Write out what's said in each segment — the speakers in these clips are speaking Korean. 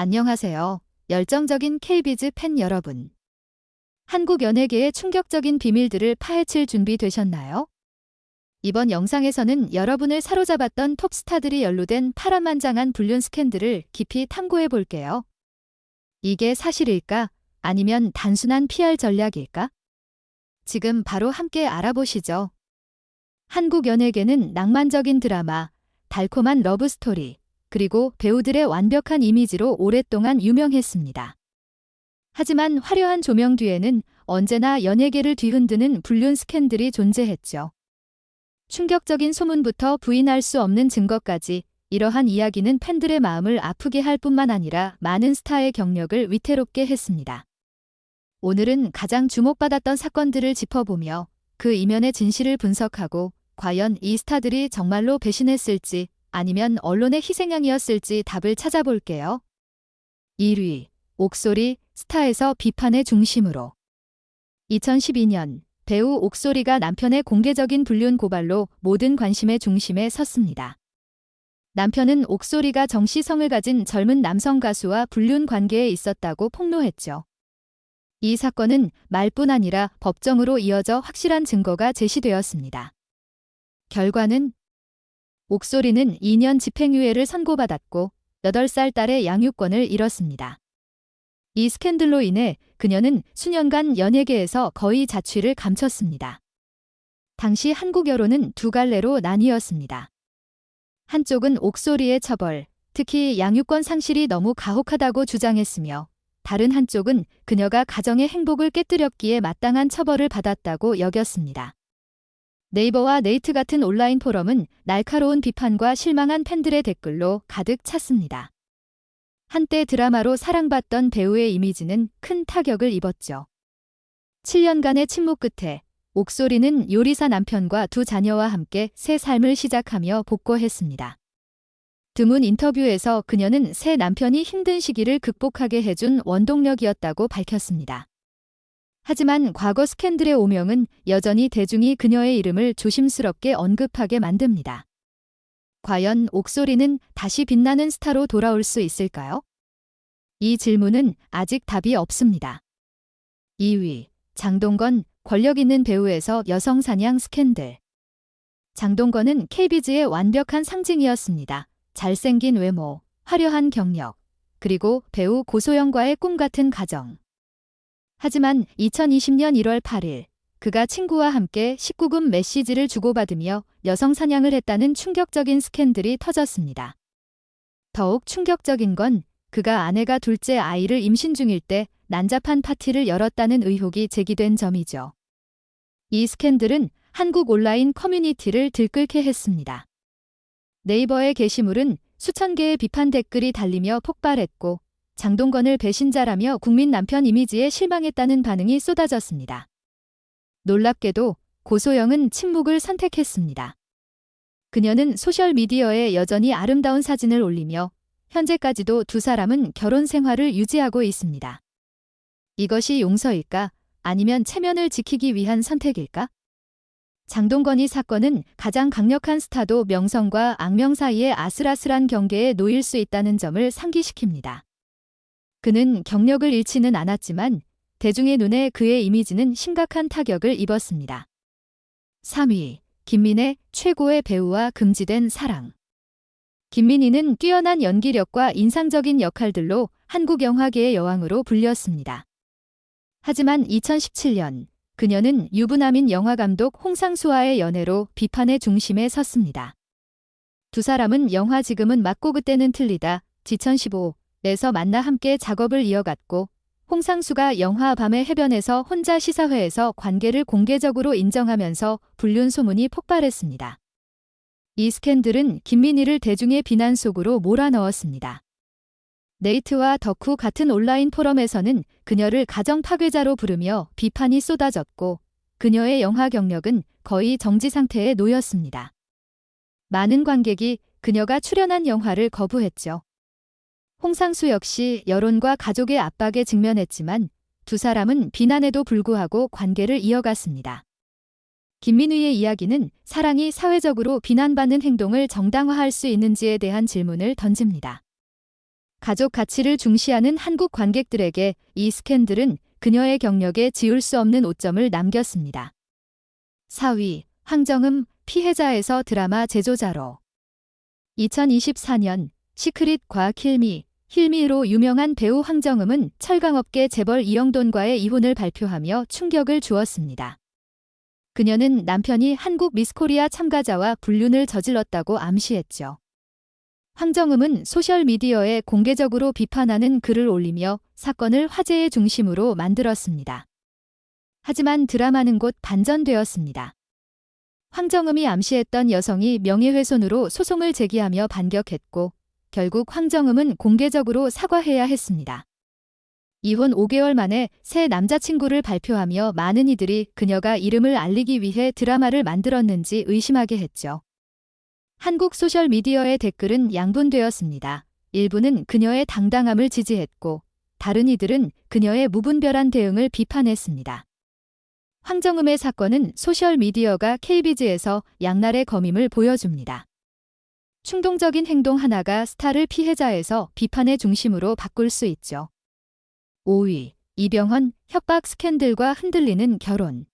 안녕하세요. 열정적인 KBZ 팬 여러분. 한국 연예계의 충격적인 비밀들을 파헤칠 준비 되셨나요? 이번 영상에서는 여러분을 사로잡았던 톱스타들이 연루된 파란만장한 불륜 스캔들을 깊이 탐구해 볼게요. 이게 사실일까? 아니면 단순한 PR 전략일까? 지금 바로 함께 알아보시죠. 한국 연예계는 낭만적인 드라마, 달콤한 러브스토리, 그리고 배우들의 완벽한 이미지로 오랫동안 유명했습니다. 하지만 화려한 조명 뒤에는 언제나 연예계를 뒤흔드는 불륜 스캔들이 존재했죠. 충격적인 소문부터 부인할 수 없는 증거까지 이러한 이야기는 팬들의 마음을 아프게 할 뿐만 아니라 많은 스타의 경력을 위태롭게 했습니다. 오늘은 가장 주목받았던 사건들을 짚어보며 그 이면의 진실을 분석하고 과연 이 스타들이 정말로 배신했을지 아니면 언론의 희생양이었을지 답을 찾아볼게요. 1위, 옥소리, 스타에서 비판의 중심으로. 2012년 배우 옥소리가 남편의 공개적인 불륜 고발로 모든 관심의 중심에 섰습니다. 남편은 옥소리가 정씨성을 가진 젊은 남성 가수와 불륜 관계에 있었다고 폭로했죠. 이 사건은 말뿐 아니라 법정으로 이어져 확실한 증거가 제시되었습니다. 결과는 옥소리는 2년 집행유예를 선고받았고 8살 딸의 양육권을 잃었습니다. 이 스캔들로 인해 그녀는 수년간 연예계에서 거의 자취를 감췄습니다. 당시 한국 여론은 두 갈래로 나뉘었습니다. 한쪽은 옥소리의 처벌, 특히 양육권 상실이 너무 가혹하다고 주장했으며 다른 한쪽은 그녀가 가정의 행복을 깨뜨렸기에 마땅한 처벌을 받았다고 여겼습니다. 네이버와 네이트 같은 온라인 포럼은 날카로운 비판과 실망한 팬들의 댓글로 가득 찼습니다. 한때 드라마로 사랑받던 배우의 이미지는 큰 타격을 입었죠. 7년간의 침묵 끝에 옥소리는 요리사 남편과 두 자녀와 함께 새 삶을 시작하며 복고했습니다. 드문 인터뷰에서 그녀는 새 남편이 힘든 시기를 극복하게 해준 원동력이었다고 밝혔습니다. 하지만 과거 스캔들의 오명은 여전히 대중이 그녀의 이름을 조심스럽게 언급하게 만듭니다. 과연 옥소리는 다시 빛나는 스타로 돌아올 수 있을까요? 이 질문은 아직 답이 없습니다. 2위, 장동건, 권력 있는 배우에서 여성 사냥 스캔들. 장동건은 KBZ의 완벽한 상징이었습니다. 잘생긴 외모, 화려한 경력, 그리고 배우 고소영과의 꿈 같은 가정. 하지만 2020년 1월 8일 그가 친구와 함께 19금 메시지를 주고받으며 여성 사냥을 했다는 충격적인 스캔들이 터졌습니다. 더욱 충격적인 건 그가 아내가 둘째 아이를 임신 중일 때 난잡한 파티를 열었다는 의혹이 제기된 점이죠. 이 스캔들은 한국 온라인 커뮤니티를 들끓게 했습니다. 네이버의 게시물은 수천 개의 비판 댓글이 달리며 폭발했고 장동건을 배신자라며 국민 남편 이미지에 실망했다는 반응이 쏟아졌습니다. 놀랍게도 고소영은 침묵을 선택했습니다. 그녀는 소셜미디어에 여전히 아름다운 사진을 올리며 현재까지도 두 사람은 결혼 생활을 유지하고 있습니다. 이것이 용서일까? 아니면 체면을 지키기 위한 선택일까? 장동건이 사건은 가장 강력한 스타도 명성과 악명 사이의 아슬아슬한 경계에 놓일 수 있다는 점을 상기시킵니다. 그는 경력을 잃지는 않았지만 대중의 눈에 그의 이미지는 심각한 타격을 입었습니다. 3위, 김민애, 최고의 배우와 금지된 사랑. 김민희는 뛰어난 연기력과 인상적인 역할들로 한국 영화계의 여왕으로 불렸습니다. 하지만 2017년 그녀는 유부남인 영화감독 홍상수와의 연애로 비판의 중심에 섰습니다. 두 사람은 영화 지금은 맞고 그때는 틀리다, 2015에서 만나 함께 작업을 이어갔고 홍상수가 영화 밤의 해변에서 혼자 시사회에서 관계를 공개적으로 인정하면서 불륜 소문이 폭발했습니다. 이 스캔들은 김민희를 대중의 비난 속으로 몰아넣었습니다. 네이트와 덕후 같은 온라인 포럼에서는 그녀를 가정 파괴자로 부르며 비판이 쏟아졌고 그녀의 영화 경력은 거의 정지 상태에 놓였습니다. 많은 관객이 그녀가 출연한 영화를 거부했죠. 홍상수 역시 여론과 가족의 압박에 직면했지만 두 사람은 비난에도 불구하고 관계를 이어갔습니다. 김민희의 이야기는 사랑이 사회적으로 비난받는 행동을 정당화할 수 있는지에 대한 질문을 던집니다. 가족 가치를 중시하는 한국 관객들에게 이 스캔들은 그녀의 경력에 지울 수 없는 오점을 남겼습니다. 4위, 황정음, 피해자에서 드라마 제조자로. 2024년 시크릿과 킬미, 힐미로 유명한 배우 황정음은 철강업계 재벌 이영돈과의 이혼을 발표하며 충격을 주었습니다. 그녀는 남편이 한국 미스코리아 참가자와 불륜을 저질렀다고 암시했죠. 황정음은 소셜미디어에 공개적으로 비판하는 글을 올리며 사건을 화제의 중심으로 만들었습니다. 하지만 드라마는 곧 반전되었습니다. 황정음이 암시했던 여성이 명예훼손으로 소송을 제기하며 반격했고 결국 황정음은 공개적으로 사과해야 했습니다. 이혼 5개월 만에 새 남자친구를 발표하며 많은 이들이 그녀가 이름을 알리기 위해 드라마를 만들었는지 의심하게 했죠. 한국 소셜미디어의 댓글은 양분되었습니다. 일부는 그녀의 당당함을 지지했고 다른 이들은 그녀의 무분별한 대응을 비판했습니다. 황정음의 사건은 소셜미디어가 KBS에서 양날의 검임을 보여줍니다. 충동적인 행동 하나가 스타를 피해자에서 비판의 중심으로 바꿀 수 있죠. 5위, 이병헌, 협박 스캔들과 흔들리는 결혼.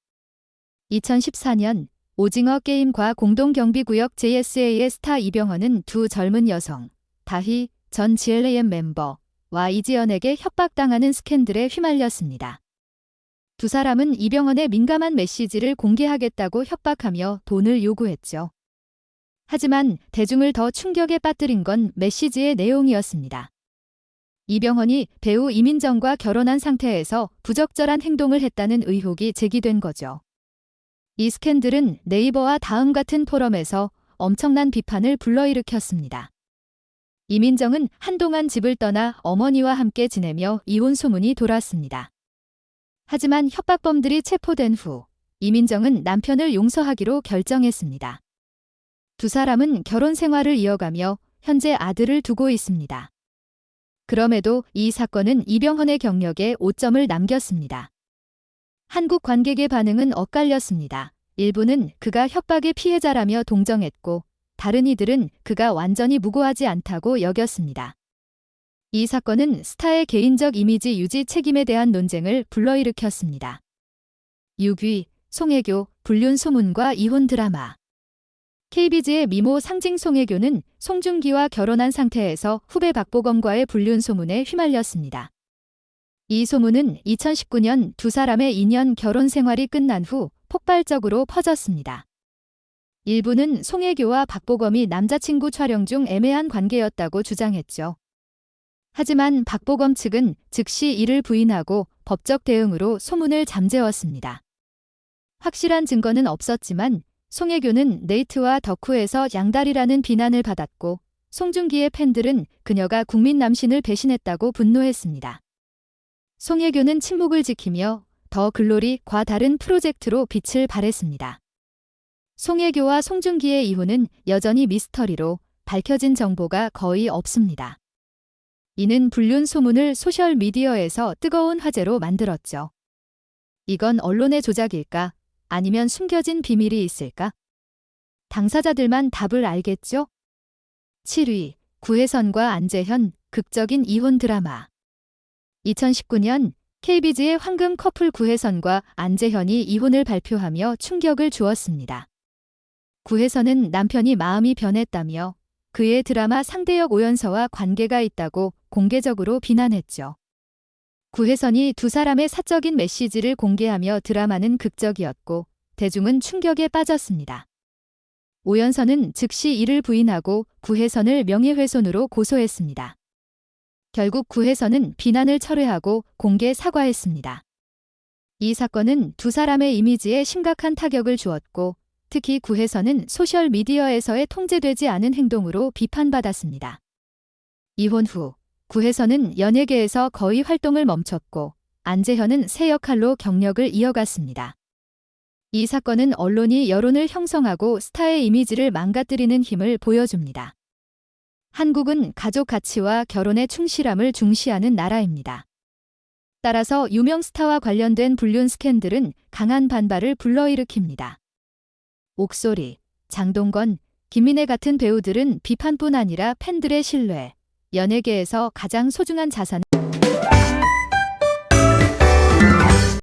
2014년 오징어 게임과 공동경비구역 JSA의 스타 이병헌은 두 젊은 여성, 다희 전 GLAM 멤버와 이지연에게 협박당하는 스캔들에 휘말렸습니다. 두 사람은 이병헌의 민감한 메시지를 공개하겠다고 협박하며 돈을 요구했죠. 하지만 대중을 더 충격에 빠뜨린 건 메시지의 내용이었습니다. 이병헌이 배우 이민정과 결혼한 상태에서 부적절한 행동을 했다는 의혹이 제기된 거죠. 이 스캔들은 네이버와 다음 같은 포럼에서 엄청난 비판을 불러일으켰습니다. 이민정은 한동안 집을 떠나 어머니와 함께 지내며 이혼 소문이 돌았습니다. 하지만 협박범들이 체포된 후 이민정은 남편을 용서하기로 결정했습니다. 두 사람은 결혼 생활을 이어가며 현재 아들을 두고 있습니다. 그럼에도 이 사건은 이병헌의 경력에 오점을 남겼습니다. 한국 관객의 반응은 엇갈렸습니다. 일부는 그가 협박의 피해자라며 동정했고 다른 이들은 그가 완전히 무고하지 않다고 여겼습니다. 이 사건은 스타의 개인적 이미지 유지 책임에 대한 논쟁을 불러일으켰습니다. 6위, 송혜교, 불륜 소문과 이혼 드라마. KBS의 미모 상징 송혜교는 송중기와 결혼한 상태에서 후배 박보검과의 불륜 소문에 휘말렸습니다. 이 소문은 2019년 두 사람의 2년 결혼 생활이 끝난 후 폭발적으로 퍼졌습니다. 일부는 송혜교와 박보검이 남자친구 촬영 중 애매한 관계였다고 주장했죠. 하지만 박보검 측은 즉시 이를 부인하고 법적 대응으로 소문을 잠재웠습니다. 확실한 증거는 없었지만 송혜교는 네이트와 덕후에서 양다리라는 비난을 받았고 송중기의 팬들은 그녀가 국민 남신을 배신했다고 분노했습니다. 송혜교는 침묵을 지키며 더 글로리과 다른 프로젝트로 빛을 발했습니다. 송혜교와 송중기의 이혼은 여전히 미스터리로 밝혀진 정보가 거의 없습니다. 이는 불륜 소문을 소셜미디어에서 뜨거운 화제로 만들었죠. 이건 언론의 조작일까? 아니면 숨겨진 비밀이 있을까? 당사자들만 답을 알겠죠? 7위, 구혜선과 안재현, 극적인 이혼 드라마. 2019년 KBS의 황금 커플 구혜선과 안재현이 이혼을 발표하며 충격을 주었습니다. 구혜선은 남편이 마음이 변했다며 그의 드라마 상대역 오연서와 관계가 있다고 공개적으로 비난했죠. 구혜선이 두 사람의 사적인 메시지를 공개하며 드라마는 극적이었고 대중은 충격에 빠졌습니다. 오연서는 즉시 이를 부인하고 구혜선을 명예훼손으로 고소했습니다. 결국 구혜선은 비난을 철회하고 공개 사과했습니다. 이 사건은 두 사람의 이미지에 심각한 타격을 주었고 특히 구혜선은 소셜미디어에서의 통제되지 않은 행동으로 비판받았습니다. 이혼 후 구혜선은 연예계에서 거의 활동을 멈췄고 안재현은 새 역할로 경력을 이어갔습니다. 이 사건은 언론이 여론을 형성하고 스타의 이미지를 망가뜨리는 힘을 보여줍니다. 한국은 가족 가치와 결혼의 충실함을 중시하는 나라입니다. 따라서 유명 스타와 관련된 불륜 스캔들은 강한 반발을 불러일으킵니다. 옥소리, 장동건, 김민혜 같은 배우들은 비판뿐 아니라 팬들의 신뢰, 연예계에서 가장 소중한 자산은